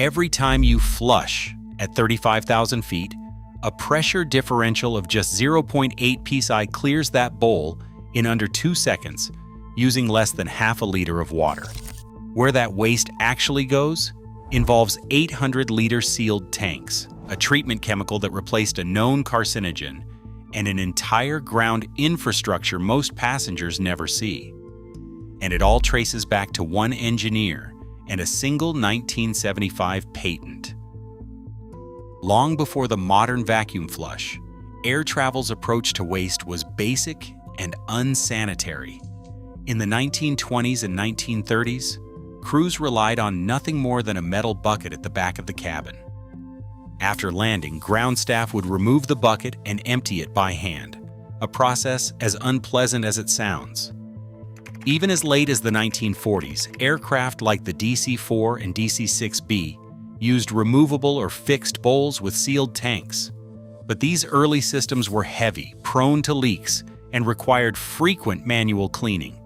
Every time you flush at 35,000 feet, a pressure differential of just 0.8 psi clears that bowl in under 2 seconds, using less than half a liter of water. Where that waste actually goes involves 800-liter sealed tanks, a treatment chemical that replaced a known carcinogen, and an entire ground infrastructure most passengers never see. And it all traces back to one engineer and a single 1975 patent. Long before the modern vacuum flush, air travel's approach to waste was basic and unsanitary. In the 1920s and 1930s, crews relied on nothing more than a metal bucket at the back of the cabin. After landing, ground staff would remove the bucket and empty it by hand, a process as unpleasant as it sounds. Even as late as the 1940s, aircraft like the DC-4 and DC-6B used removable or fixed bowls with sealed tanks. But these early systems were heavy, prone to leaks, and required frequent manual cleaning.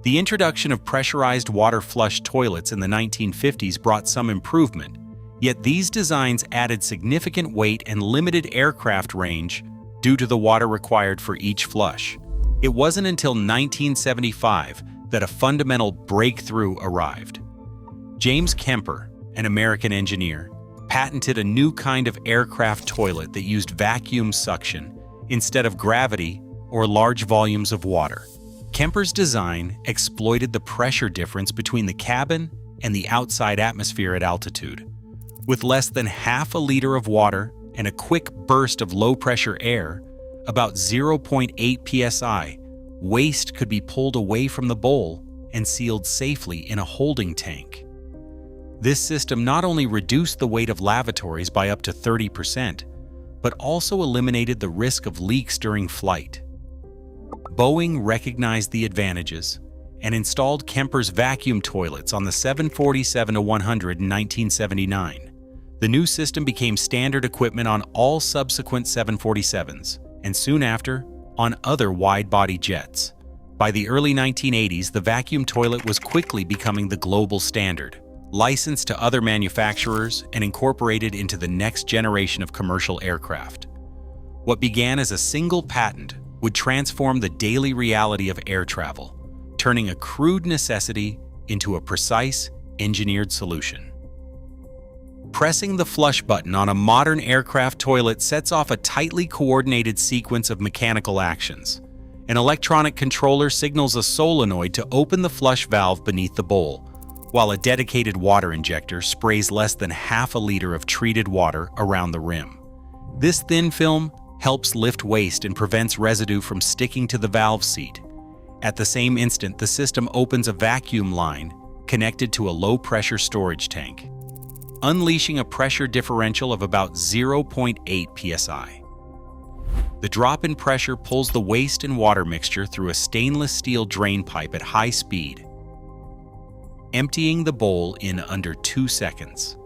The introduction of pressurized water flush toilets in the 1950s brought some improvement, yet these designs added significant weight and limited aircraft range due to the water required for each flush. It wasn't until 1975 that a fundamental breakthrough arrived. James Kemper, an American engineer, patented a new kind of aircraft toilet that used vacuum suction instead of gravity or large volumes of water. Kemper's design exploited the pressure difference between the cabin and the outside atmosphere at altitude. With less than half a liter of water and a quick burst of low-pressure air, about 0.8 psi, waste could be pulled away from the bowl and sealed safely in a holding tank. This system not only reduced the weight of lavatories by up to 30%, but also eliminated the risk of leaks during flight. Boeing recognized the advantages and installed Kemper's vacuum toilets on the 747-100 in 1979. The new system became standard equipment on all subsequent 747s, and soon after, on other wide-body jets. By the early 1980s, the vacuum toilet was quickly becoming the global standard, licensed to other manufacturers and incorporated into the next generation of commercial aircraft. What began as a single patent would transform the daily reality of air travel, turning a crude necessity into a precise, engineered solution. Pressing the flush button on a modern aircraft toilet sets off a tightly coordinated sequence of mechanical actions. An electronic controller signals a solenoid to open the flush valve beneath the bowl, while a dedicated water injector sprays less than half a liter of treated water around the rim. This thin film helps lift waste and prevents residue from sticking to the valve seat. At the same instant, the system opens a vacuum line connected to a low-pressure storage tank, unleashing a pressure differential of about 0.8 psi. The drop in pressure pulls the waste and water mixture through a stainless steel drain pipe at high speed, emptying the bowl in under 2 seconds.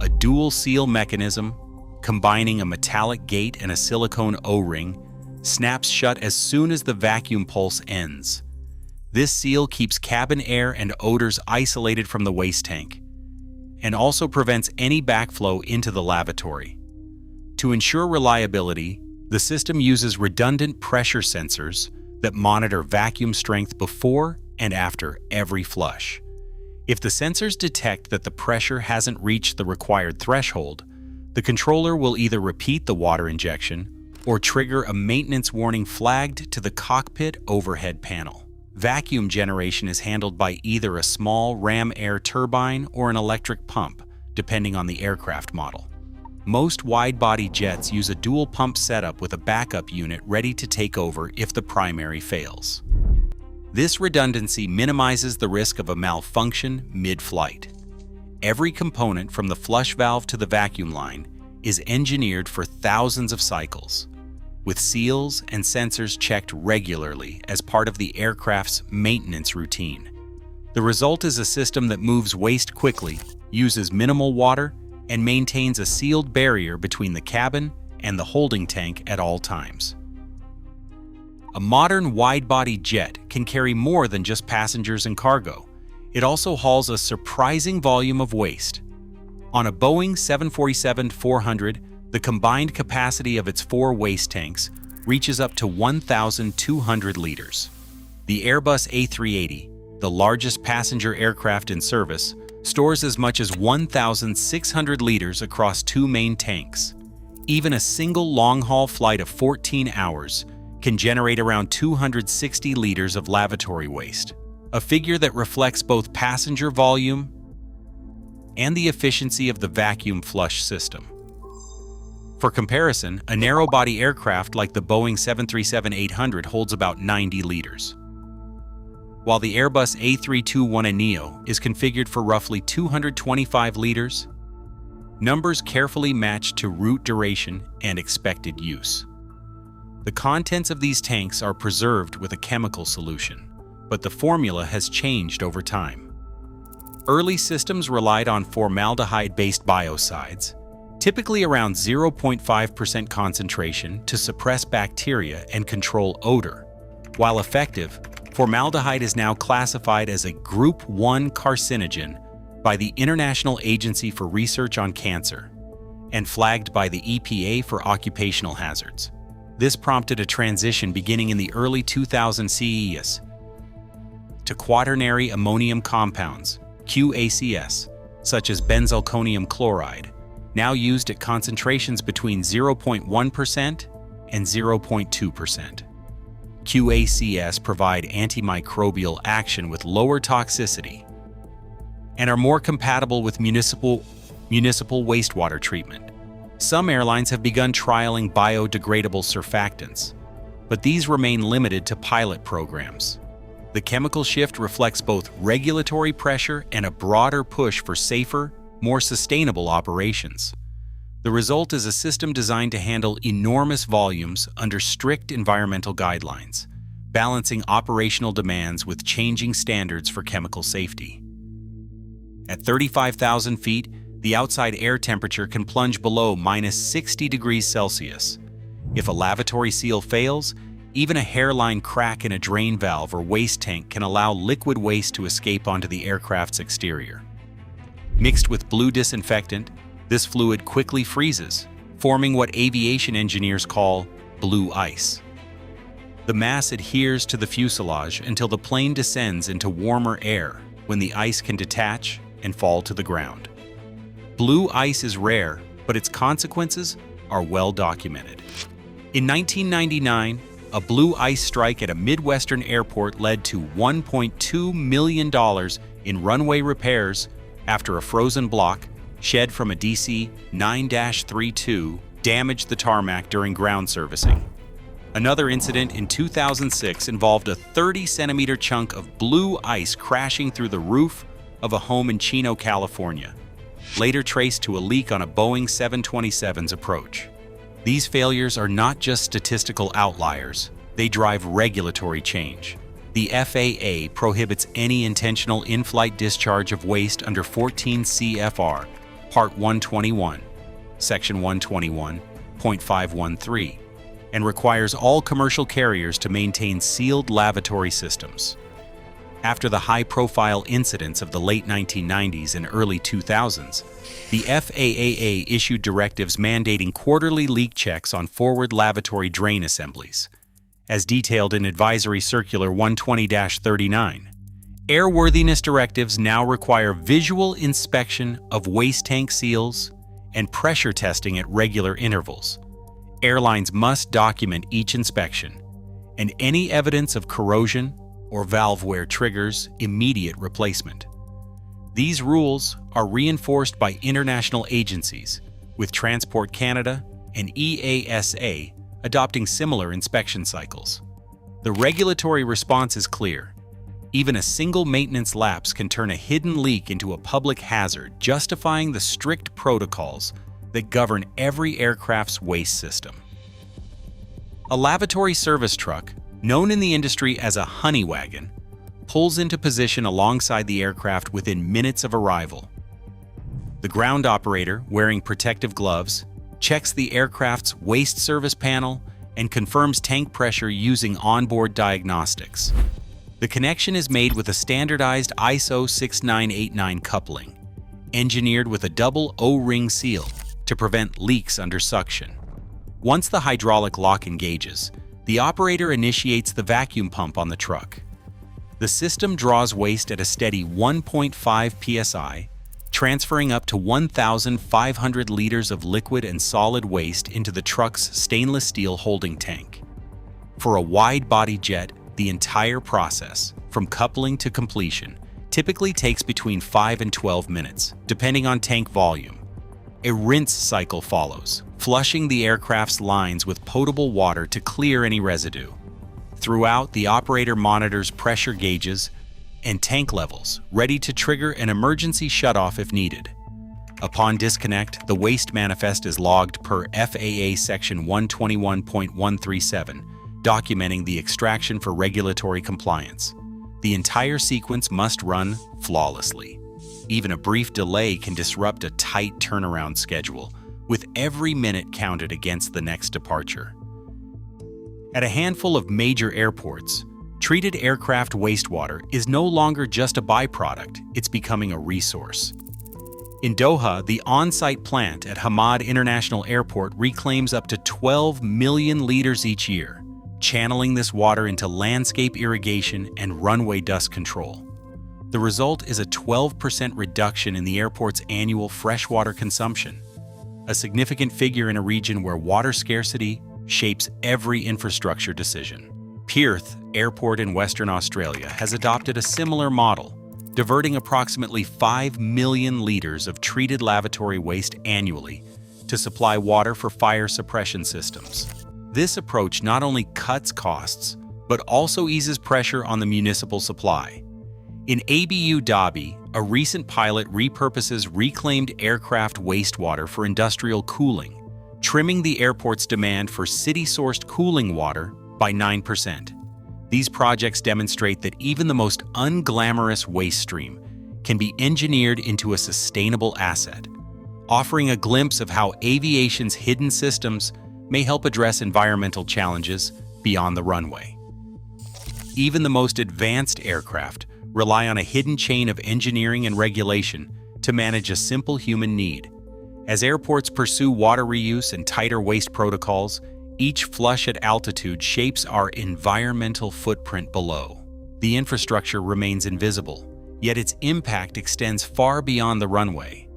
A dual seal mechanism, combining a metallic gate and a silicone O-ring, snaps shut as soon as the vacuum pulse ends. This seal keeps cabin air and odors isolated from the waste tank, and also prevents any backflow into the lavatory. To ensure reliability, the system uses redundant pressure sensors that monitor vacuum strength before and after every flush. If the sensors detect that the pressure hasn't reached the required threshold, the controller will either repeat the water injection or trigger a maintenance warning flagged to the cockpit overhead panel. Vacuum generation is handled by either a small ram air turbine or an electric pump, depending on the aircraft model. Most wide-body jets use a dual-pump setup with a backup unit ready to take over if the primary fails. This redundancy minimizes the risk of a malfunction mid-flight. Every component from the flush valve to the vacuum line is engineered for thousands of cycles, with seals and sensors checked regularly as part of the aircraft's maintenance routine. The result is a system that moves waste quickly, uses minimal water, and maintains a sealed barrier between the cabin and the holding tank at all times. A modern wide-body jet can carry more than just passengers and cargo. It also hauls a surprising volume of waste, On a Boeing 747-400, the combined capacity of its 4 waste tanks reaches up to 1,200 liters. The Airbus A380, the largest passenger aircraft in service, stores as much as 1,600 liters across 2 main tanks. Even a single long-haul flight of 14 hours can generate around 260 liters of lavatory waste, a figure that reflects both passenger volume and the efficiency of the vacuum flush system. For comparison, a narrow-body aircraft like the Boeing 737-800 holds about 90 liters, while the Airbus A321neo is configured for roughly 225 liters, numbers carefully matched to route duration and expected use. The contents of these tanks are preserved with a chemical solution, but the formula has changed over time. Early systems relied on formaldehyde-based biocides, typically around 0.5% concentration to suppress bacteria and control odor. While effective, formaldehyde is now classified as a Group 1 carcinogen by the International Agency for Research on Cancer and flagged by the EPA for occupational hazards. This prompted a transition beginning in the early 2000s CEs to quaternary ammonium compounds, QACS, such as benzalkonium chloride, now used at concentrations between 0.1% and 0.2%. QACS provide antimicrobial action with lower toxicity and are more compatible with municipal wastewater treatment. Some airlines have begun trialing biodegradable surfactants, but these remain limited to pilot programs. The chemical shift reflects both regulatory pressure and a broader push for safer, more sustainable operations. The result is a system designed to handle enormous volumes under strict environmental guidelines, balancing operational demands with changing standards for chemical safety. At 35,000 feet, the outside air temperature can plunge below -60 degrees Celsius. If a lavatory seal fails, even a hairline crack in a drain valve or waste tank can allow liquid waste to escape onto the aircraft's exterior. Mixed with blue disinfectant, this fluid quickly freezes, forming what aviation engineers call blue ice. The mass adheres to the fuselage until the plane descends into warmer air, when the ice can detach and fall to the ground. Blue ice is rare, but its consequences are well documented. In 1999, a blue ice strike at a Midwestern airport led to $1.2 million in runway repairs after a frozen block, shed from a DC-9-32, damaged the tarmac during ground servicing. Another incident in 2006 involved a 30-centimeter chunk of blue ice crashing through the roof of a home in Chino, California, later traced to a leak on a Boeing 727's approach. These failures are not just statistical outliers, they drive regulatory change. The FAA prohibits any intentional in-flight discharge of waste under 14 CFR, Part 121, Section 121.513, and requires all commercial carriers to maintain sealed lavatory systems. After the high-profile incidents of the late 1990s and early 2000s, the FAA issued directives mandating quarterly leak checks on forward lavatory drain assemblies. As detailed in Advisory Circular 120-39, airworthiness directives now require visual inspection of waste tank seals and pressure testing at regular intervals. Airlines must document each inspection, and any evidence of corrosion or valve wear triggers immediate replacement. These rules are reinforced by international agencies, with Transport Canada and EASA adopting similar inspection cycles. The regulatory response is clear. Even a single maintenance lapse can turn a hidden leak into a public hazard, justifying the strict protocols that govern every aircraft's waste system. A lavatory service truck, known in the industry as a honey wagon, pulls into position alongside the aircraft within minutes of arrival. The ground operator, wearing protective gloves, checks the aircraft's waste service panel and confirms tank pressure using onboard diagnostics. The connection is made with a standardized ISO 6989 coupling, engineered with a double O-ring seal to prevent leaks under suction. Once the hydraulic lock engages, the operator initiates the vacuum pump on the truck. The system draws waste at a steady 1.5 psi, transferring up to 1,500 liters of liquid and solid waste into the truck's stainless steel holding tank. For a wide-body jet, the entire process, from coupling to completion, typically takes between 5 and 12 minutes, depending on tank volume. A rinse cycle follows, flushing the aircraft's lines with potable water to clear any residue. Throughout, the operator monitors pressure gauges and tank levels, ready to trigger an emergency shutoff if needed. Upon disconnect, the waste manifest is logged per FAA Section 121.137, documenting the extraction for regulatory compliance. The entire sequence must run flawlessly. Even a brief delay can disrupt a tight turnaround schedule, with every minute counted against the next departure. At a handful of major airports, treated aircraft wastewater is no longer just a byproduct, it's becoming a resource. In Doha, the on-site plant at Hamad International Airport reclaims up to 12 million liters each year, channeling this water into landscape irrigation and runway dust control. The result is a 12% reduction in the airport's annual freshwater consumption, a significant figure in a region where water scarcity shapes every infrastructure decision. Perth Airport in Western Australia has adopted a similar model, diverting approximately 5 million liters of treated lavatory waste annually to supply water for fire suppression systems. This approach not only cuts costs, but also eases pressure on the municipal supply. In Abu Dhabi, a recent pilot repurposes reclaimed aircraft wastewater for industrial cooling, trimming the airport's demand for city-sourced cooling water by 9%. These projects demonstrate that even the most unglamorous waste stream can be engineered into a sustainable asset, offering a glimpse of how aviation's hidden systems may help address environmental challenges beyond the runway. Even the most advanced aircraft rely on a hidden chain of engineering and regulation to manage a simple human need. As airports pursue water reuse and tighter waste protocols, each flush at altitude shapes our environmental footprint below. The infrastructure remains invisible, yet its impact extends far beyond the runway.